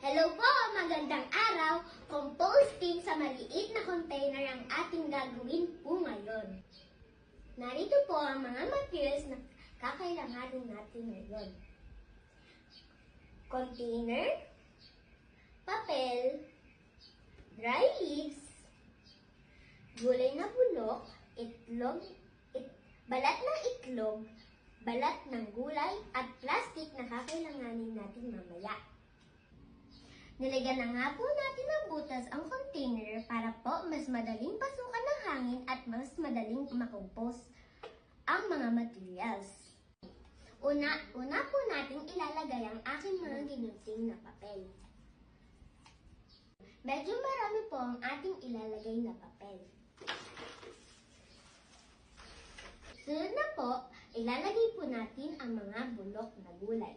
Hello po! Magandang araw! Composting sa maliit na container ang ating gagawin po ngayon. Narito po ang mga materials na kakailanganin natin ngayon. Container, papel, dry leaves, gulay na bulok, itlog, balat ng itlog, balat ng gulay, at plastic na kakailanganin natin mamaya. Nilagyan na nga po natin ng butas ang container para po mas madaling pasukan ng hangin at mas madaling makompose ang mga materials. Una po natin ilalagay ang aking mga ginunting na papel. Medyo marami po ang ating ilalagay na papel. Sunod na po, ilalagay po natin ang mga bulok na gulay.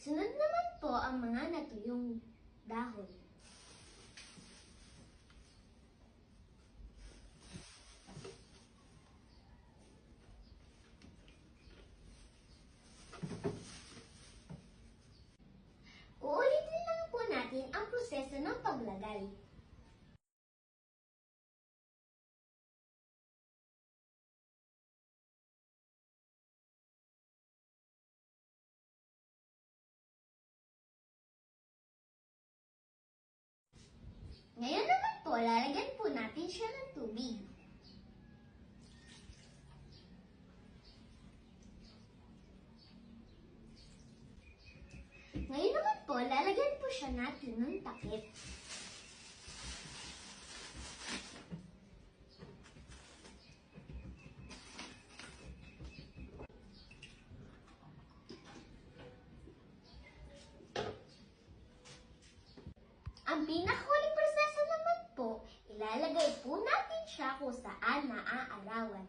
Sunod naman po ang mga natuyong dahon. Uulitin lang po natin ang proseso ng paglagay. Ngayon naman po, lalagyan po natin siya ng tubig. Ngayon naman po, lalagyan po siya natin ng takip. Ang pinakahuling proseso naman po, ilalagay po natin siya kung saan naaarawan.